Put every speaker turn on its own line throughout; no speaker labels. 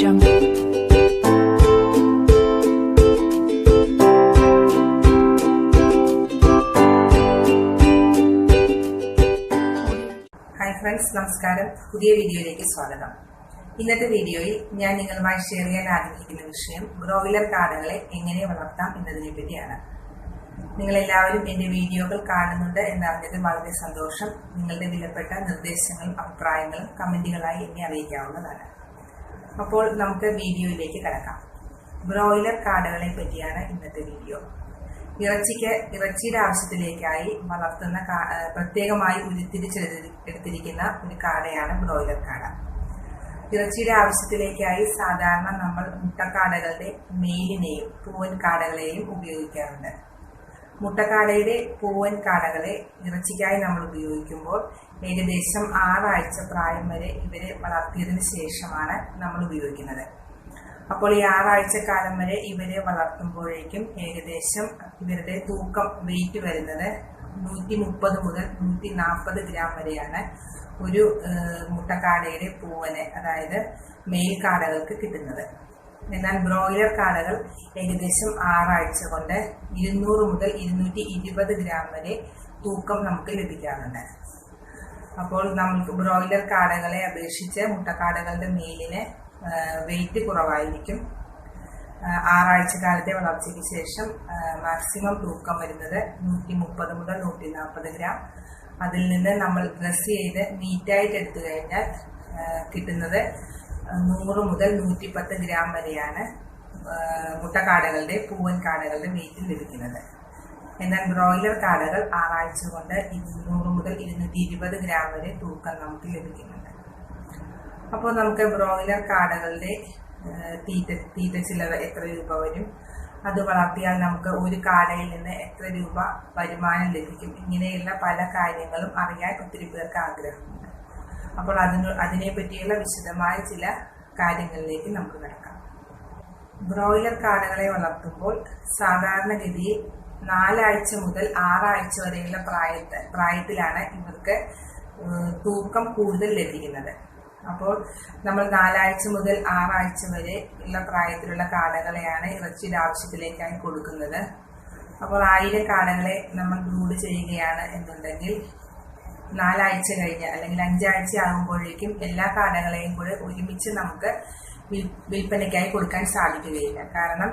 jungle.
Hi friends, നമസ്കാരം. പുതിയ വീഡിയോയിലേക്ക് സ്വാഗതം. ഇന്നത്തെ വീഡിയോയിൽ ഞാൻ നിങ്ങളുമായി ഷെയർ ചെയ്യാൻ ആഗ്രഹിക്കുന്ന വിഷയം ബ്രോയിലർ കാടകളെ എങ്ങനെ വളർത്താം എന്നതിനെ പറ്റിയാണ്. നിങ്ങളെല്ലാവരും എൻ്റെ വീഡിയോകൾ കാണുന്നുണ്ട് എന്നറിഞ്ഞതിൽ വളരെ സന്തോഷം. നിങ്ങളുടെ വിലപ്പെട്ട നിർദ്ദേശങ്ങളും അഭിപ്രായങ്ങളും കമന്റുകളായി എന്നെ അറിയിക്കാവുന്നതാണ്. അപ്പോൾ നമുക്ക് വീഡിയോയിലേക്ക് കടക്കാം. ബ്രോയിലർ കാടകളെ പറ്റിയാണ് ഇന്നത്തെ വീഡിയോ. ഇറച്ചിയുടെ ആവശ്യത്തിലേക്കായി വളർത്തുന്ന പ്രത്യേകമായി ഉരുത്തിരിച്ചെടുത്തിരിക്കുന്ന ഒരു കാടയാണ് ബ്രോയിലർ കാട. ഇറച്ചിയുടെ ആവശ്യത്തിലേക്കായി സാധാരണ നമ്മൾ മുട്ടക്കാടകളുടെ മെയിലിനെയും പൂവൻ കാടകളെയും ഉപയോഗിക്കാറുണ്ട്. മുട്ടക്കാടയുടെ പൂവൻ കാടകളെ ഇറച്ചിക്കായി നമ്മൾ ഉപയോഗിക്കുമ്പോൾ ഏകദേശം 6 ആഴ്ച പ്രായം വരെ ഇവരെ വളർത്തിയതിനു ശേഷമാണ് നമ്മൾ ഉപയോഗിക്കുന്നത്. അപ്പോൾ ഈ 6 ആഴ്ചക്കാലം വരെ ഇവരെ വളർത്തുമ്പോഴേക്കും ഏകദേശം ഇവരുടെ തൂക്കം വെയിറ്റ് വരുന്നത് 130 മുതൽ 140 ഗ്രാം വരെയാണ് ഒരു മുട്ടക്കാടയുടെ പൂവന്, അതായത് മെയിൽ കാടകൾക്ക് കിട്ടുന്നത്. എന്നാൽ ബ്രോയിലർ കാടകൾ ഏകദേശം 6 ആഴ്ച കൊണ്ട് 200 മുതൽ 220 ഗ്രാം വരെ തൂക്കം നമുക്ക് ലഭിക്കാറുണ്ട്. അപ്പോൾ നമുക്ക് ബ്രോയിലർ കാടകളെ അപേക്ഷിച്ച് മുട്ടക്കാടകളുടെ മെയിലിന് വെയിറ്റ് കുറവായിരിക്കും. 6 ആഴ്ചക്കാലത്തെ വളർച്ചയ്ക്ക് ശേഷം മാക്സിമം തൂക്കം വരുന്നത് 130 മുതൽ 140 ഗ്രാം. അതിൽ നിന്ന് നമ്മൾ ഡ്രസ് ചെയ്ത് മീറ്റായിട്ട് എടുത്തു കഴിഞ്ഞാൽ കിട്ടുന്നത് 100 മുതൽ 110 ഗ്രാം വരെയാണ് മുട്ടക്കാടകളുടെ പൂവൻ കാടകളുടെ വെയിറ്റ് ലഭിക്കുന്നത്. എന്നാൽ ബ്രോയിലർ കാടകൾ 6 ആഴ്ച കൊണ്ട് 200 മുതൽ 220 ഗ്രാം വരെ തൂക്കം നമുക്ക് ലഭിക്കുന്നുണ്ട്. അപ്പോൾ നമുക്ക് ബ്രോയിലർ കാടകളുടെ തീറ്റ ചിലവ് എത്ര രൂപ വരും, അത് വളർത്തിയാൽ നമുക്ക് ഒരു കാടയിൽ നിന്ന് എത്ര രൂപ വരുമാനം ലഭിക്കും, ഇങ്ങനെയുള്ള പല കാര്യങ്ങളും അറിയാൻ ഒത്തിരി പേർക്ക് ആഗ്രഹമുണ്ട്. അപ്പോൾ അതിനെ പറ്റിയുള്ള വിശദമായ ചില കാര്യങ്ങളിലേക്ക് നമുക്ക് കിടക്കാം. ബ്രോയിലർ കാടകളെ വളർത്തുമ്പോൾ സാധാരണഗതിയിൽ 4 ആഴ്ച മുതൽ 6 ആഴ്ച വരെയുള്ള പ്രായത്തിലാണ് ഇവർക്ക് തൂക്കം കൂടുതൽ ലഭിക്കുന്നത്. അപ്പോൾ നമ്മൾ 4 ആഴ്ച മുതൽ 6 ആഴ്ച വരെ ഉള്ള പ്രായത്തിലുള്ള കാടകളെയാണ് ഇറച്ചിയുടെ ആവശ്യത്തിലേക്കായി കൊടുക്കുന്നത്. അപ്പോൾ 1000 കാടകളെ നമ്മൾ ബ്രൂഡ് ചെയ്യുകയാണ് എന്നുണ്ടെങ്കിൽ 4 ആഴ്ച കഴിഞ്ഞ് അല്ലെങ്കിൽ 5 ആഴ്ച ആകുമ്പോഴേക്കും എല്ലാ കാടകളെയും കൂടെ ഒരുമിച്ച് നമുക്ക് വിൽപ്പനയ്ക്കായി കൊടുക്കാൻ സാധിക്കുകയില്ല. കാരണം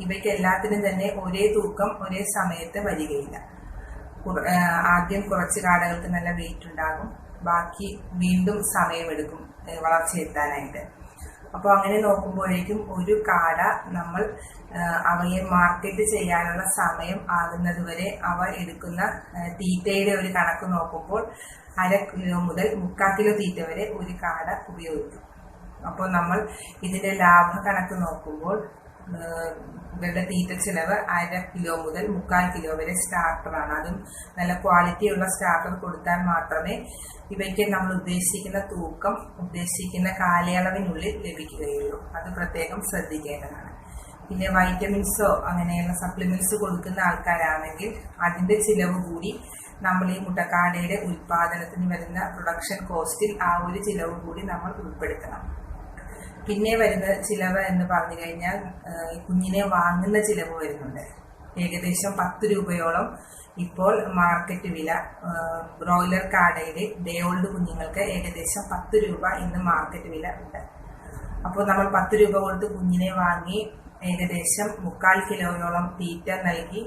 ഇവയ്ക്ക് എല്ലാത്തിനും തന്നെ ഒരേ തൂക്കം ഒരേ സമയത്ത് വരികയില്ല. ആദ്യം കുറച്ച് കാടകൾക്ക് നല്ല വെയിറ്റ് ഉണ്ടാകും, ബാക്കി വീണ്ടും സമയമെടുക്കും വളർച്ചയെത്താനായിട്ട്. അപ്പോൾ അങ്ങനെ നോക്കുമ്പോഴേക്കും ഒരു കാട നമ്മൾ അവയെ മാർക്കറ്റ് ചെയ്യാനുള്ള സമയം ആകുന്നത് വരെ അവ എടുക്കുന്ന തീറ്റയുടെ ഒരു കണക്ക് നോക്കുമ്പോൾ 1/2 കിലോ മുതൽ 3/4 കിലോ തീറ്റ വരെ ഒരു കാട ഉപയോഗിക്കും. അപ്പോൾ നമ്മൾ ഇതിന്റെ ലാഭ കണക്ക് നോക്കുമ്പോൾ ഇവരുടെ തീറ്റ ചിലവ് 1/2 കിലോ മുതൽ 3/4 കിലോ വരെ സ്റ്റാർട്ടറാണ്. അതും നല്ല ക്വാളിറ്റിയുള്ള സ്റ്റാർട്ടർ കൊടുത്താൽ മാത്രമേ ഇവയ്ക്ക് നമ്മൾ ഉദ്ദേശിക്കുന്ന തൂക്കം ഉദ്ദേശിക്കുന്ന കാലയളവിനുള്ളിൽ ലഭിക്കുകയുള്ളൂ. അത് പ്രത്യേകം ശ്രദ്ധിക്കേണ്ടതാണ്. പിന്നെ വൈറ്റമിൻസോ അങ്ങനെയുള്ള സപ്ലിമെന്റ്സ് കൊടുക്കുന്ന ആൾക്കാരാണെങ്കിൽ അതിന്റെ ചിലവ് കൂടി നമ്മൾ ഈ മുട്ടക്കാടയുടെ ഉൽപാദനത്തിന് വരുന്ന പ്രൊഡക്ഷൻ കോസ്റ്റിൽ ആ ഒരു ചിലവ് കൂടി നമ്മൾ ഉൾപ്പെടുത്തണം. പിന്നെ വരുന്ന ചിലവ് എന്ന് പറഞ്ഞു കഴിഞ്ഞാൽ കുഞ്ഞിനെ വാങ്ങുന്ന ചിലവ് വരുന്നുണ്ട്. ഏകദേശം 10 രൂപയോളം ഇപ്പോൾ മാർക്കറ്റ് വില ബ്രോയിലർ കാടയുടെ ഡേ ഓൾഡ് കുഞ്ഞുങ്ങൾക്ക് ഏകദേശം 10 രൂപ ഇന്ന് മാർക്കറ്റ് വില ഉണ്ട്. അപ്പോൾ നമ്മൾ 10 രൂപ കൊടുത്ത് കുഞ്ഞിനെ വാങ്ങി ഏകദേശം 3/4 കിലോയോളം തീറ്റ നൽകി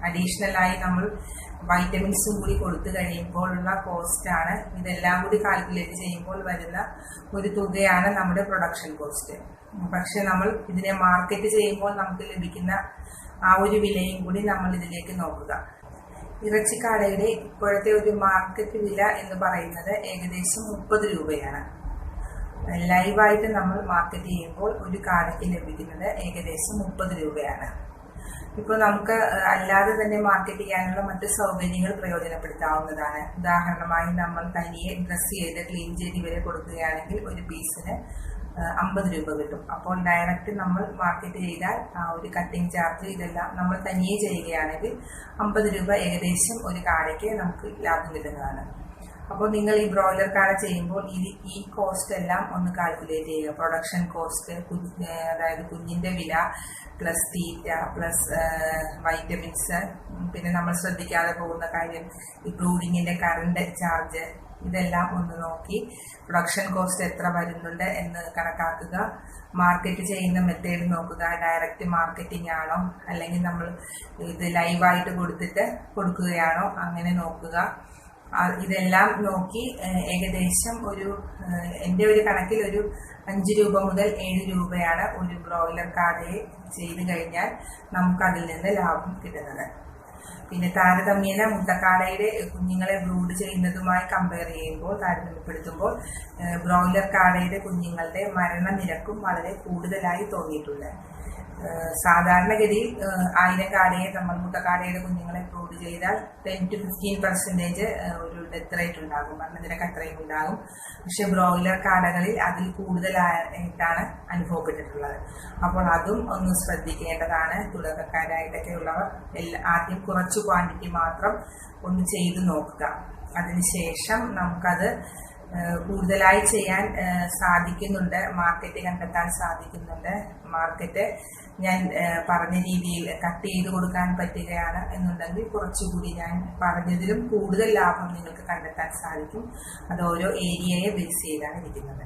അഡീഷണലായി നമ്മൾ വൈറ്റമിൻസും കൂടി കൊടുത്തു കഴിയുമ്പോഴുള്ള കോസ്റ്റാണ്. ഇതെല്ലാം കൂടി കാൽക്കുലേറ്റ് ചെയ്യുമ്പോൾ വരുന്ന ഒരു തുകയാണ് നമ്മുടെ പ്രൊഡക്ഷൻ കോസ്റ്റ്. പക്ഷെ നമ്മൾ ഇതിനെ മാർക്കറ്റ് ചെയ്യുമ്പോൾ നമുക്ക് ലഭിക്കുന്ന ആ ഒരു വിലയും കൂടി നമ്മൾ ഇതിലേക്ക് നോക്കുക. ഇറച്ചിക്കാടയുടെ ഇപ്പോഴത്തെ ഒരു മാർക്കറ്റ് വില എന്ന് പറയുന്നത് ഏകദേശം 30 രൂപയാണ്. ലൈവായിട്ട് നമ്മൾ മാർക്കറ്റ് ചെയ്യുമ്പോൾ ഒരു കാടയ്ക്ക് ലഭിക്കുന്നത് ഏകദേശം 30 രൂപയാണ്. ഇപ്പോൾ നമുക്ക് അല്ലാതെ തന്നെ മാർക്കറ്റ് ചെയ്യാനുള്ള മറ്റ് സൗകര്യങ്ങൾ പ്രയോജനപ്പെടുത്താവുന്നതാണ്. ഉദാഹരണമായി നമ്മൾ തനിയെ ഡ്രസ് ചെയ്ത് ക്ലീൻ ചെയ്ത് ഇവരെ കൊടുക്കുകയാണെങ്കിൽ ഒരു പീസിന് 50 രൂപ കിട്ടും. അപ്പോൾ ഡയറക്റ്റ് നമ്മൾ മാർക്കറ്റ് ചെയ്താൽ ആ ഒരു കട്ടിങ് ചാർജ് ഇതെല്ലാം നമ്മൾ തനിയെ ചെയ്യുകയാണെങ്കിൽ 50 രൂപ ഏകദേശം ഒരു കാടയ്ക്ക് നമുക്ക് ലാഭം കിട്ടുന്നതാണ്. അപ്പോൾ നിങ്ങൾ ഈ ബ്രോയിലർ കാട ചെയ്യുമ്പോൾ ഈ കോസ്റ്റ് എല്ലാം ഒന്ന് കാൽക്കുലേറ്റ് ചെയ്യുക. പ്രൊഡക്ഷൻ കോസ്റ്റ്, അതായത് കുഞ്ഞിന്റെ വില പ്ലസ് തീറ്റ പ്ലസ് വൈറ്റമിൻസ്, പിന്നെ നമ്മൾ ശ്രദ്ധിക്കാതെ പോകുന്ന കാര്യം ഈ ബ്രൂഡിങ്ങിന്റെ കറണ്ട് ചാർജ്, ഇതെല്ലാം ഒന്ന് നോക്കി പ്രൊഡക്ഷൻ കോസ്റ്റ് എത്ര വരുന്നുണ്ട് എന്ന് കണക്കാക്കുക. മാർക്കറ്റ് ചെയ്യുന്ന മെത്തേഡ് നോക്കുക. ഡയറക്റ്റ് മാർക്കറ്റിംഗ് ആണോ അല്ലെങ്കിൽ നമ്മൾ ഇത് ലൈവായിട്ട് കൊടുക്കുകയാണോ, അങ്ങനെ നോക്കുക. ഇതെല്ലാം നോക്കി ഏകദേശം എൻ്റെ ഒരു കണക്കിൽ ഒരു 5 രൂപ മുതൽ 7 രൂപയാണ് ഒരു ബ്രോയിലർ കാടയെ ചെയ്ത് കഴിഞ്ഞാൽ നമുക്കതിൽ നിന്ന് ലാഭം കിട്ടുന്നത്. പിന്നെ താരതമ്യേന മുട്ടക്കാടയുടെ കുഞ്ഞുങ്ങളെ ബ്രൂഡ് ചെയ്യുന്നതുമായി കമ്പയർ ചെയ്യുമ്പോൾ, താരതമ്യപ്പെടുത്തുമ്പോൾ ബ്രോയിലർ കാടയുടെ കുഞ്ഞുങ്ങളുടെ മരണനിരക്കും വളരെ കൂടുതലായി തോന്നിയിട്ടുണ്ട്. സാധാരണഗതിയിൽ 1000 കാടയെ നമ്മൾ മുട്ടക്കാടയുടെ കുഞ്ഞുങ്ങളെ ബ്രൂഡ് ചെയ്താൽ 10 to 15% ഒരു ഡെത്ത് റേറ്റ് ഉണ്ടാകും, മരണനിരക്ക് അത്രയും ഉണ്ടാകും. പക്ഷെ ബ്രോയിലർ കാടകളിൽ അതിൽ കൂടുതലായിട്ടാണ് അനുഭവപ്പെട്ടിട്ടുള്ളത്. അപ്പോൾ അതും ഒന്ന് ശ്രദ്ധിക്കേണ്ടതാണ്. തുടക്കക്കാരായിട്ടൊക്കെ ഉള്ളവർ ആദ്യം കുറച്ച് ക്വാണ്ടിറ്റി മാത്രം ഒന്ന് ചെയ്തു നോക്കുക. അതിനുശേഷം നമുക്കത് കൂടുതലായി ചെയ്യാൻ സാധിക്കുന്നുണ്ട്, മാർക്കറ്റ് കണ്ടെത്താൻ സാധിക്കുന്നുണ്ട്. മാർക്കറ്റ് ഞാൻ പറഞ്ഞ രീതിയിൽ കട്ട് ചെയ്ത് കൊടുക്കാൻ പറ്റുകയാണ് എന്നുണ്ടെങ്കിൽ കുറച്ചുകൂടി ഞാൻ പറഞ്ഞതിലും കൂടുതൽ ലാഭം നിങ്ങൾക്ക് കണ്ടെത്താൻ സാധിക്കും. അത് ഓരോ ഏരിയയെ ബേസ് ചെയ്താണ് ഇരിക്കുന്നത്.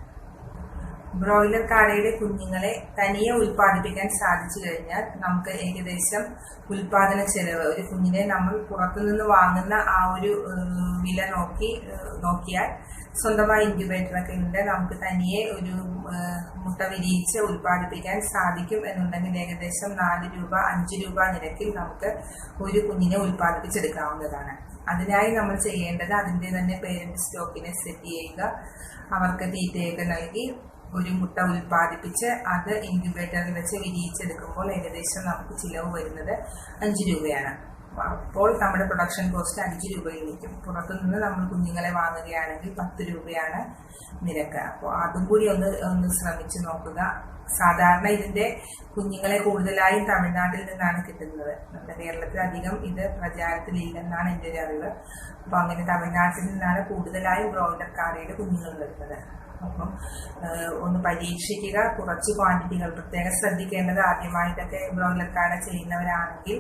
ബ്രോയിലർ കാടയുടെ കുഞ്ഞുങ്ങളെ തനിയെ ഉൽപ്പാദിപ്പിക്കാൻ സാധിച്ചു കഴിഞ്ഞാൽ നമുക്ക് ഏകദേശം ഉൽപാദന ചെലവ്, ഒരു കുഞ്ഞിനെ നമ്മൾ പുറത്തുനിന്ന് വാങ്ങുന്ന ആ ഒരു വില നോക്കിയാൽ സ്വന്തമായി ഇൻക്യുബേറ്ററൊക്കെ ഉണ്ട്, നമുക്ക് തനിയെ ഒരു മുട്ട വിരിയിച്ച് ഉൽപ്പാദിപ്പിക്കാൻ സാധിക്കും എന്നുണ്ടെങ്കിൽ ഏകദേശം 4 രൂപ 5 രൂപ നിരക്കിൽ നമുക്ക് ഒരു കുഞ്ഞിനെ ഉൽപ്പാദിപ്പിച്ചെടുക്കാവുന്നതാണ്. അതിനായി നമ്മൾ ചെയ്യേണ്ടത് അതിൻ്റെ തന്നെ പേരന്റ് സ്റ്റോക്കിനെ സെറ്റ് ചെയ്യുക, അവർക്ക് തീറ്റയൊക്കെ നൽകി ഒരു മുട്ട ഉൽപ്പാദിപ്പിച്ച് അത് ഇൻക്യുബേറ്ററിൽ വെച്ച് വിരിയിച്ചെടുക്കുമ്പോൾ ഏകദേശം നമുക്ക് ചിലവ് വരുന്നത് 5 രൂപയാണ്. അപ്പോൾ നമ്മുടെ പ്രൊഡക്ഷൻ കോസ്റ്റ് 5 രൂപയിൽ നിൽക്കും. പുറത്തുനിന്ന് നമ്മൾ കുഞ്ഞുങ്ങളെ വാങ്ങുകയാണെങ്കിൽ 10 രൂപയാണ് നിരക്ക്. അപ്പോൾ അതും കൂടി ഒന്ന് ശ്രമിച്ചു നോക്കുക. സാധാരണ ഇതിന്റെ കുഞ്ഞുങ്ങളെ കൂടുതലായും തമിഴ്നാട്ടിൽ നിന്നാണ് കിട്ടുന്നത്. നമ്മുടെ കേരളത്തിൽ അധികം ഇത് പ്രചാരത്തിലില്ലെന്നാണ് എൻ്റെ ഒരു അറിവ്. അപ്പോൾ അങ്ങനെ തമിഴ്നാട്ടിൽ നിന്നാണ് കൂടുതലായും ബ്രോയിലർ കാടയുടെ കുഞ്ഞുങ്ങൾ വരുന്നത്. അപ്പം ഒന്ന് പരീക്ഷിക്കുക. കുറച്ച് ക്വാണ്ടിറ്റികൾ പ്രത്യേകം ശ്രദ്ധിക്കേണ്ടത്, ആദ്യമായിട്ടൊക്കെ ബ്രോയിലർ കാട ചെയ്യുന്നവരാണെങ്കിൽ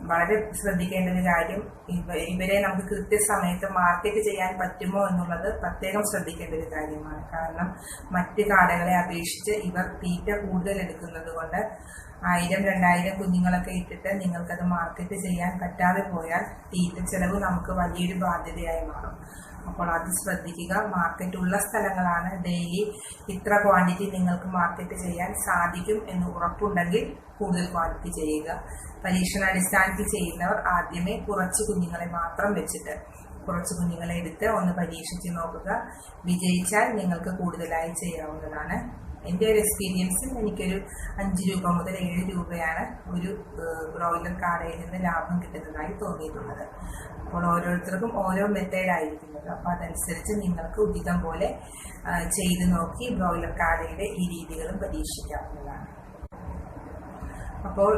വളരെ ശ്രദ്ധിക്കേണ്ട ഒരു കാര്യം, ഇവരെ നമുക്ക് കൃത്യസമയത്ത് മാർക്കറ്റ് ചെയ്യാൻ പറ്റുമോ എന്നുള്ളത് പ്രത്യേകം ശ്രദ്ധിക്കേണ്ട ഒരു കാര്യമാണ്. കാരണം മറ്റ് കാടകളെ അപേക്ഷിച്ച് ഇവർ തീറ്റ കൂടുതൽ എടുക്കുന്നത് കൊണ്ട് 1000-2000 കുഞ്ഞുങ്ങളൊക്കെ ഇട്ടിട്ട് നിങ്ങൾക്കത് മാർക്കറ്റ് ചെയ്യാൻ പറ്റാതെ പോയാൽ തീറ്റ ചെലവ് നമുക്ക് വലിയൊരു ബാധ്യതയായി മാറും. അപ്പോൾ അത് ശ്രദ്ധിക്കുക. മാർക്കറ്റ് ഉള്ള സ്ഥലങ്ങളാണ്. ഡെയിലി ഇത്ര ക്വാണ്ടിറ്റി നിങ്ങൾക്ക് മാർക്കറ്റ് ചെയ്യാൻ സാധിക്കും എന്ന് ഉറപ്പുണ്ടെങ്കിൽ കൂടുതൽ ക്വാണ്ടിറ്റി ചെയ്യുക. പരീക്ഷണാടിസ്ഥാനത്തിൽ ചെയ്യുന്നവർ ആദ്യമേ കുറച്ച് കുഞ്ഞുങ്ങളെ മാത്രം വെച്ചിട്ട് കുറച്ച് കുഞ്ഞുങ്ങളെ എടുത്ത് ഒന്ന് പരീക്ഷിച്ച് നോക്കുക. വിജയിച്ചാൽ നിങ്ങൾക്ക് കൂടുതലായി ചെയ്യാവുന്നതാണ്. എൻ്റെ ഒരു എക്സ്പീരിയൻസിൽ എനിക്കൊരു 5 രൂപ മുതൽ 7 രൂപയാണ് ഒരു ബ്രോയിലർ കാടയിൽ നിന്ന് ലാഭം കിട്ടുന്നതായി തോന്നിയിട്ടുള്ളത്. അപ്പോൾ ഓരോരുത്തർക്കും ഓരോ മെത്തേഡായിരിക്കുന്നത്. അപ്പോൾ അതനുസരിച്ച് നിങ്ങൾക്ക് ഉചിതം പോലെ ചെയ്ത് നോക്കി ബ്രോയിലർ കാടയുടെ ഈ രീതികളും പരീക്ഷിക്കാവുന്നതാണ്. അപ്പോൾ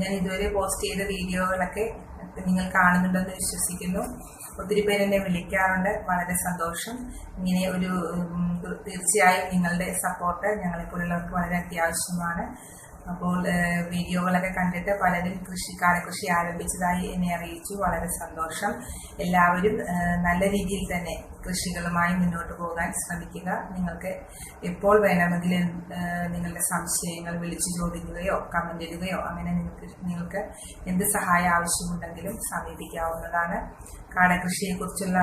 ഞാൻ ഇതുവരെ പോസ്റ്റ് ചെയ്ത വീഡിയോകളൊക്കെ നിങ്ങൾ കാണുന്നുണ്ടെന്ന് വിശ്വസിക്കുന്നു. ഒത്തിരി പേര് എന്നെ വിളിക്കാറുണ്ട്, വളരെ സന്തോഷം. ഇങ്ങനെ തീർച്ചയായും നിങ്ങളുടെ സപ്പോർട്ട് ഞങ്ങളെപ്പോലുള്ളവർക്ക് വളരെ അത്യാവശ്യമാണ്. അപ്പോൾ വീഡിയോകളൊക്കെ കണ്ടിട്ട് പലരും കൃഷി ആരംഭിച്ചതായി എന്നെ അറിയിച്ചു. വളരെ സന്തോഷം. എല്ലാവരും നല്ല രീതിയിൽ തന്നെ കൃഷികളുമായി മുന്നോട്ട് പോകാൻ ശ്രമിക്കുക. നിങ്ങൾക്ക് എപ്പോൾ വേണമെങ്കിലും നിങ്ങളുടെ സംശയങ്ങൾ വിളിച്ചു ചോദിക്കുകയോ കമന്റ് ഇടുകയോ അങ്ങനെ നിങ്ങൾക്ക് എന്ത് സഹായം ആവശ്യമുണ്ടെങ്കിലും സമീപിക്കാവുന്നതാണ്. കാടകൃഷിയെക്കുറിച്ചുള്ള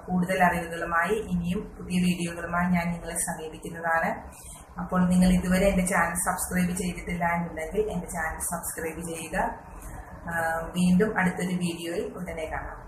കൂടുതൽ അറിവുകളുമായി ഇനിയും പുതിയ വീഡിയോകളുമായി ഞാൻ നിങ്ങളെ സമീപിക്കുന്നതാണ്. അപ്പോൾ നിങ്ങൾ ഇതുവരെ എൻ്റെ ചാനൽ സബ്സ്ക്രൈബ് ചെയ്തിട്ടില്ല എന്നുണ്ടെങ്കിൽ എൻ്റെ ചാനൽ സബ്സ്ക്രൈബ് ചെയ്യുക. വീണ്ടും അടുത്തൊരു വീഡിയോയിൽ ഉടനെ കാണാം.